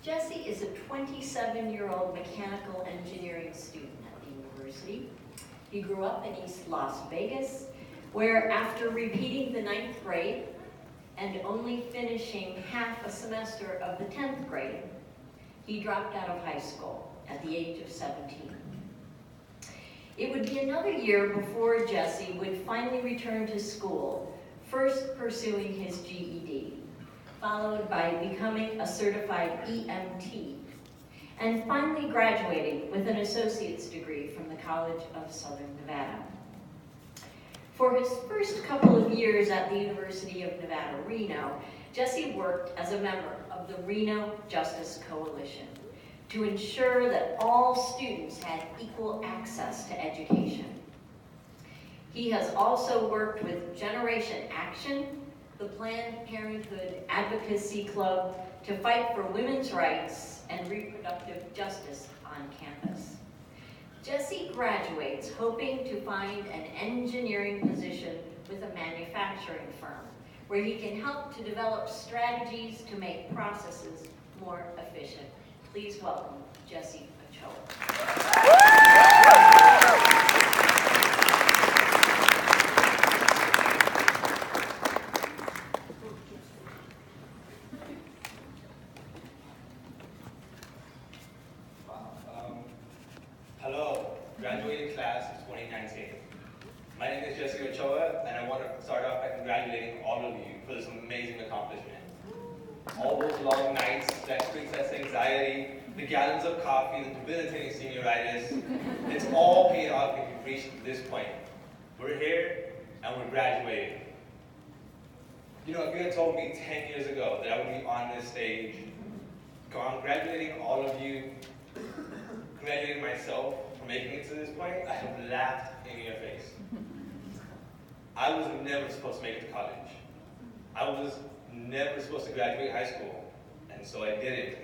Jesse is a 27-year-old mechanical engineering student at the university. He grew up in East Las Vegas, where after repeating the 9th grade and only finishing half a semester of the 10th grade, he dropped out of high school at the age of 17. It would be another year before Jesse would finally return to school, first pursuing his GED, followed by becoming a certified EMT, and finally graduating with an associate's degree from the College of Southern Nevada. For his first couple of years at the University of Nevada, Reno, Jesse worked as a member of the Reno Justice Coalition to ensure that all students had equal access to education. He has also worked with Generation Action, the Planned Parenthood Advocacy Club, to fight for women's rights and reproductive justice on campus. Jesse graduates hoping to find an engineering position with a manufacturing firm, where he can help to develop strategies to make processes more efficient. Please welcome Jesse Ochoa. Hello, graduating class of 2019. My name is Jesse Ochoa, and I want to start off by congratulating all of you for this amazing accomplishment. All those long nights, that street test anxiety, the gallons of coffee, the debilitating senioritis, it's all paid off if you've reached this point. We're here, and we're graduating. You know, if you had told me 10 years ago that I would be on this stage, congratulating all of you, congratulating myself for making it to this point, I have laughed in your face. I was never supposed to make it to college. I was never supposed to graduate high school, and so I didn't.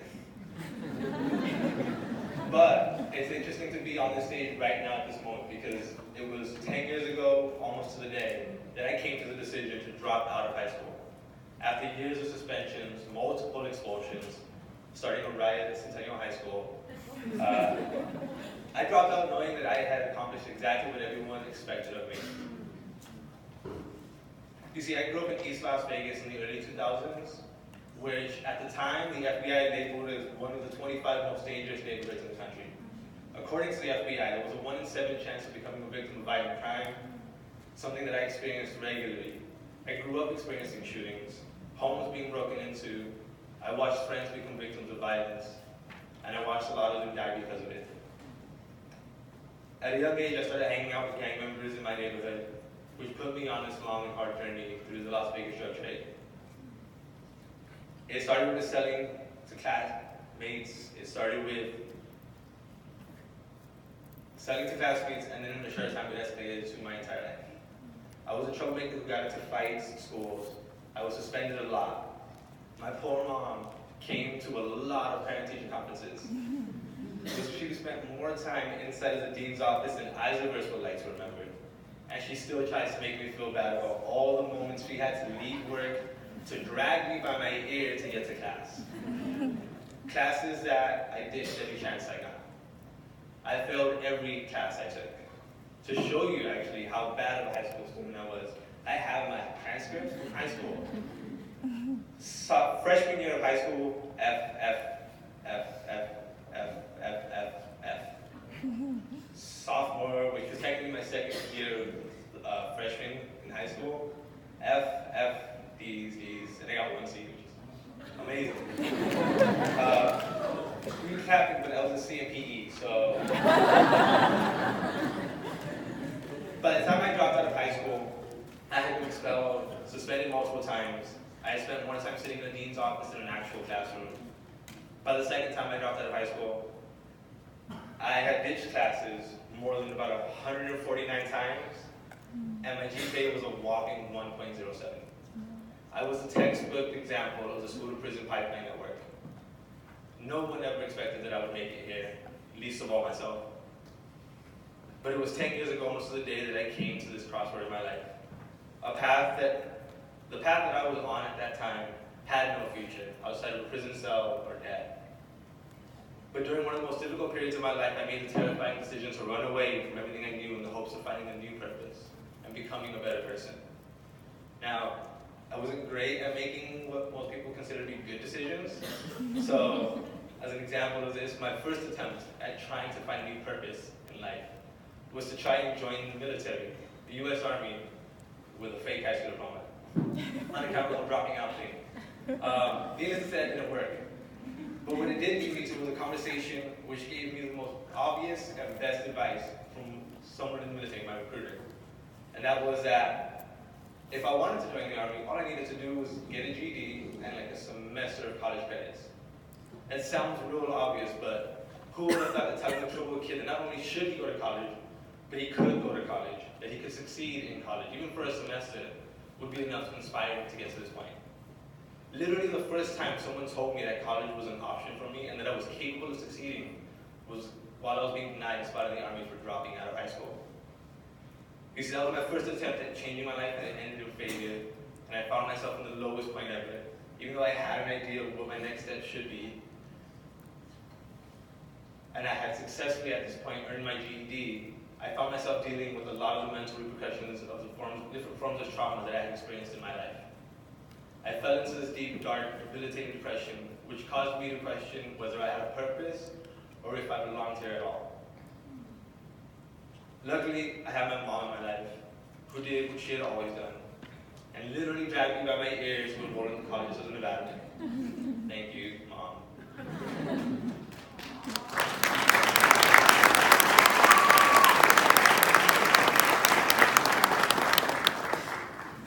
But it's interesting to be on this stage right now at this moment, because it was 10 years ago, almost to the day, that I came to the decision to drop out of high school. After years of suspensions, multiple expulsions, starting a riot at Centennial High School, I dropped out knowing that I had accomplished exactly what everyone expected of me. You see, I grew up in East Las Vegas in the early 2000s, which at the time the FBI labeled as one of the 25 most dangerous neighborhoods in the country. According to the FBI, there was a 1 in 7 chance of becoming a victim of violent crime, something that I experienced regularly. I grew up experiencing shootings, homes being broken into, I watched friends become victims of violence, and I watched a lot of them die because of it. At a young age, I started hanging out with gang members in my neighborhood, which put me on this long and hard journey through the Las Vegas drug trade. It started with selling to classmates. It started with selling to classmates, and then in a short time it escalated to my entire life. I was a troublemaker who got into fights in schools. I was suspended a lot. My poor mom came to a lot of parent-teacher conferences. She spent more time inside of the dean's office than I as a verse would like to remember. And she still tries to make me feel bad about all the moments she had to leave work to drag me by my ear to get to class. Classes that I ditched every chance I got. I failed every class I took. To show you actually how bad of a high school student I was, I have my transcripts from high school. So, freshman year of high school, F, F, F, F, F, F, F, F. Sophomore, which was technically my second year of freshman in high school, F, F, D's, and I got 1 C, which is amazing. Recapping, but I was a C in PE, so. By the time I dropped out of high school, I had been expelled, suspended multiple times. I had spent more time sitting in the dean's office than an actual classroom. By the second time I dropped out of high school, I had ditched classes more than about 149 times, and my GPA was a whopping 1.07. I was a textbook example of the school-to-prison pipeline at work. No one ever expected that I would make it here, least of all myself. But it was 10 years ago, almost to the day, that I came to this crossroad in my life. The path that I was on at that time had no future outside of a prison cell or death. But during one of the most difficult periods of my life, I made the terrifying decision to run away from everything I knew in the hopes of finding a new purpose and becoming a better person. Now, I wasn't great at making what most people consider to be good decisions. So, as an example of this, my first attempt at trying to find a new purpose in life was to try and join the military, the US Army, with a fake high school diploma, on account of dropping out thing. Needless to say, that didn't work. But what it did lead me to was a conversation which gave me the most obvious and best advice from someone in the military, my recruiter. And that was that if I wanted to join the Army, all I needed to do was get a GED and like a semester of college credits. It sounds real obvious, but who would have thought that telling a troubled kid that not only should he go to college, but he could go to college, that he could succeed in college, even for a semester, would be enough to inspire me to get to this point. Literally the first time someone told me that college was an option for me and that I was capable of succeeding was while I was being denied a spot in the Army for dropping out of high school. You see, that was my first attempt at changing my life and it ended in failure, and I found myself in the lowest point ever. Even though I had an idea of what my next step should be, and I had successfully at this point earned my GED, I found myself dealing with a lot of the mental repercussions of the different forms of trauma that I had experienced in my life. I fell into this deep, dark, debilitating depression, which caused me to question whether I had a purpose or if I belonged here at all. Luckily, I have my mom in my life, who did what she had always done, and literally dragged me by my ears to enroll in the colleges of Nevada. Thank you, Mom.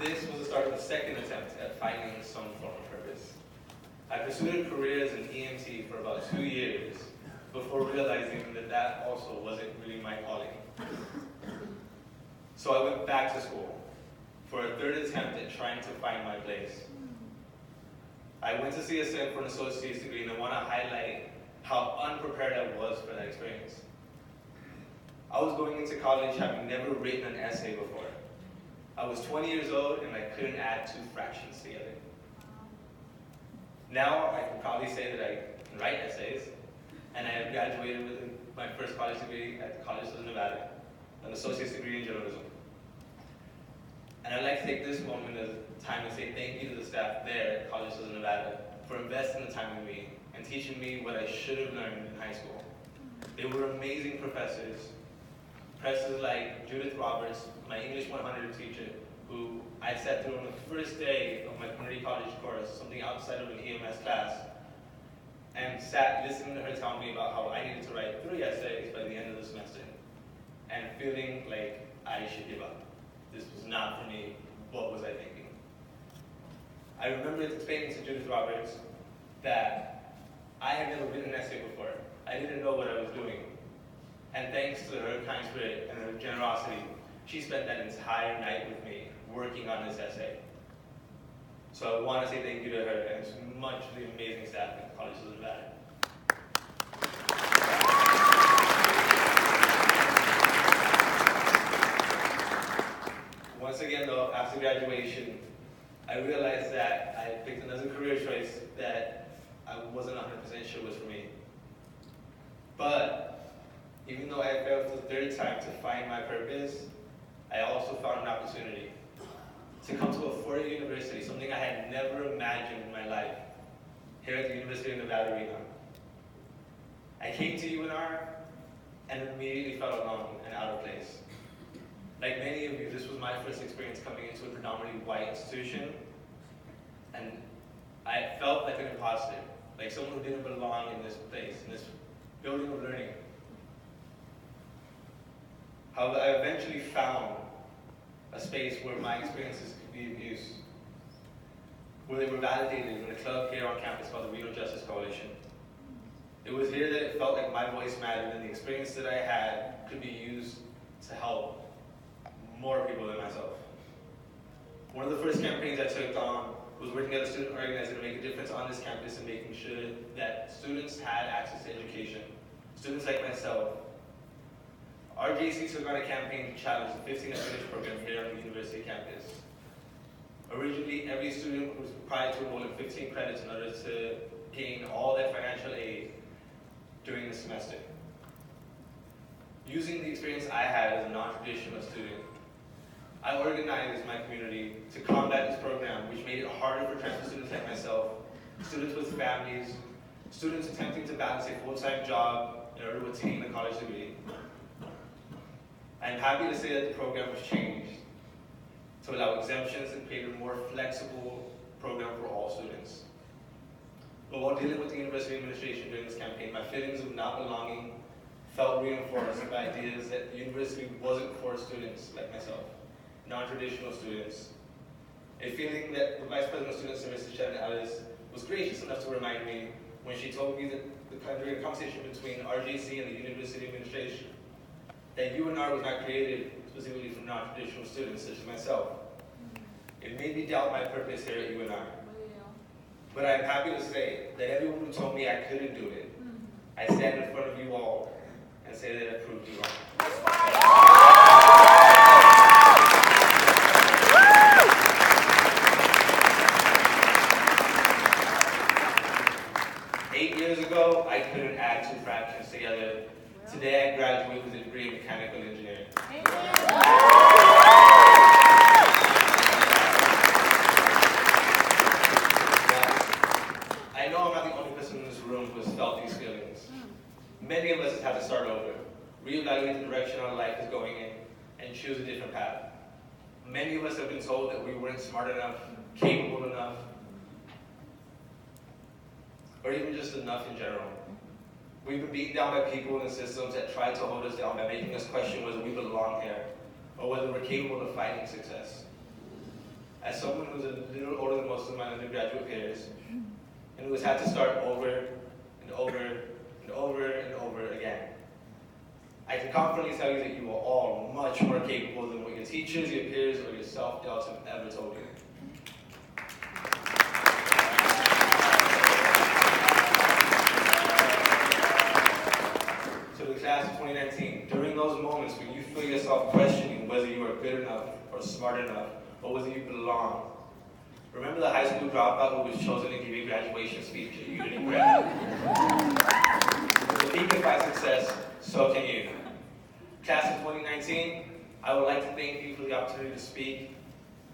This was the start of the second attempt at finding some form of purpose. I pursued a career as an EMT for about 2 years before realizing that that also wasn't really my calling. So I went back to school for a third attempt at trying to find my place. I went to CSM for an associate's degree, and I want to highlight how unprepared I was for that experience. I was going into college having never written an essay before. I was 20 years old and I couldn't add two fractions together. Now I can probably say that I can write essays, and I have graduated with my first college degree at the College of Nevada, an associate's degree in journalism. And I'd like to take this moment as time to say thank you to the staff there at College of Nevada for investing the time with me and teaching me what I should have learned in high school. They were amazing professors. Professors like Judith Roberts, my English 100 teacher, who I sat through on the first day of my community college course, something outside of an EMS class, and sat listening to her tell me about how I needed to write 3 essays by the end of the semester, and feeling like I should give up. This was not for me. What was I thinking? I remember explaining to Judith Roberts that I had never written an essay before. I didn't know what I was doing. And thanks to her kind spirit and her generosity, she spent that entire night with me working on this essay. So I want to say thank you to her and to much of the amazing staff at the College of Nevada. Once again though, after graduation, I realized that I had picked another career choice that I wasn't 100% sure was for me. But even though I failed for the third time to find my purpose, I also found an opportunity to come to a 4-year university, something I had never imagined in my life, here at the University of Nevada, Reno. I came to UNR and immediately felt alone and out of place. Like many of you, this was my first experience coming into a predominantly white institution, and I felt like an imposter, like someone who didn't belong in this place, in this building of learning. However, I eventually found a space where my experiences could be of use, where they were validated in a club here on campus called the Reno Justice Coalition. It was here that it felt like my voice mattered and the experience that I had could be used to help more people than myself. One of the first campaigns I took on was working as a student organizer to make a difference on this campus and making sure that students had access to education. Students like myself. Our JC took on a campaign to challenge the 15 and Finish program here on the university campus. Originally, every student was required to enroll in 15 credits in order to gain all that financial aid during Using the experience I had as a non-traditional student, I organized my community to combat this program, which made it harder for transfer students like myself, students with families, students attempting to balance a full-time job in order to attain a college degree. I'm happy to say that the program was changed to allow exemptions and create a more flexible program for all students. But while dealing with the university administration during this campaign, my feelings of not belonging felt reinforced by ideas that the university wasn't for students like myself, non-traditional students. A feeling that the Vice President of Student Services, Shannon Ellis, was gracious enough to remind me when she told me that during a conversation between RJC and the university administration, that UNR was not created specifically for non-traditional students such as myself. It made me doubt my purpose here at UNR. But I'm happy to say that everyone who told me I couldn't do it, I stand in front of you all and say that I proved you wrong. 8 years ago, I couldn't add 2 fractions together. Today, I graduate with a degree in mechanical engineering. I know I'm not the only person in this room who has felt these feelings. Many of us have had to start over, reevaluate the direction our life is going in, and choose a different path. Many of us have been told that we weren't smart enough, capable enough, or even just enough in general. We've been beaten down by people in the systems that try to hold us down by making us question whether we belong here, or whether we're capable of finding success. As someone who's a little older than most of my undergraduate peers, and who has had to start over and over and over and over again, I can confidently tell you that you are all much more capable than what your teachers, your peers, or your self-doubts have ever told you. So the class of 2019, during those moments when you feel yourself questioning whether you are good enough or smart enough, or whether you belong, remember the high school dropout who was chosen to give a graduation speech and you didn't grad? If he can find success, so can you. Class of 2019, I would like to thank you for the opportunity to speak,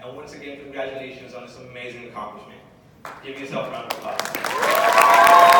and once again, congratulations on this amazing accomplishment. Give yourself a round of applause.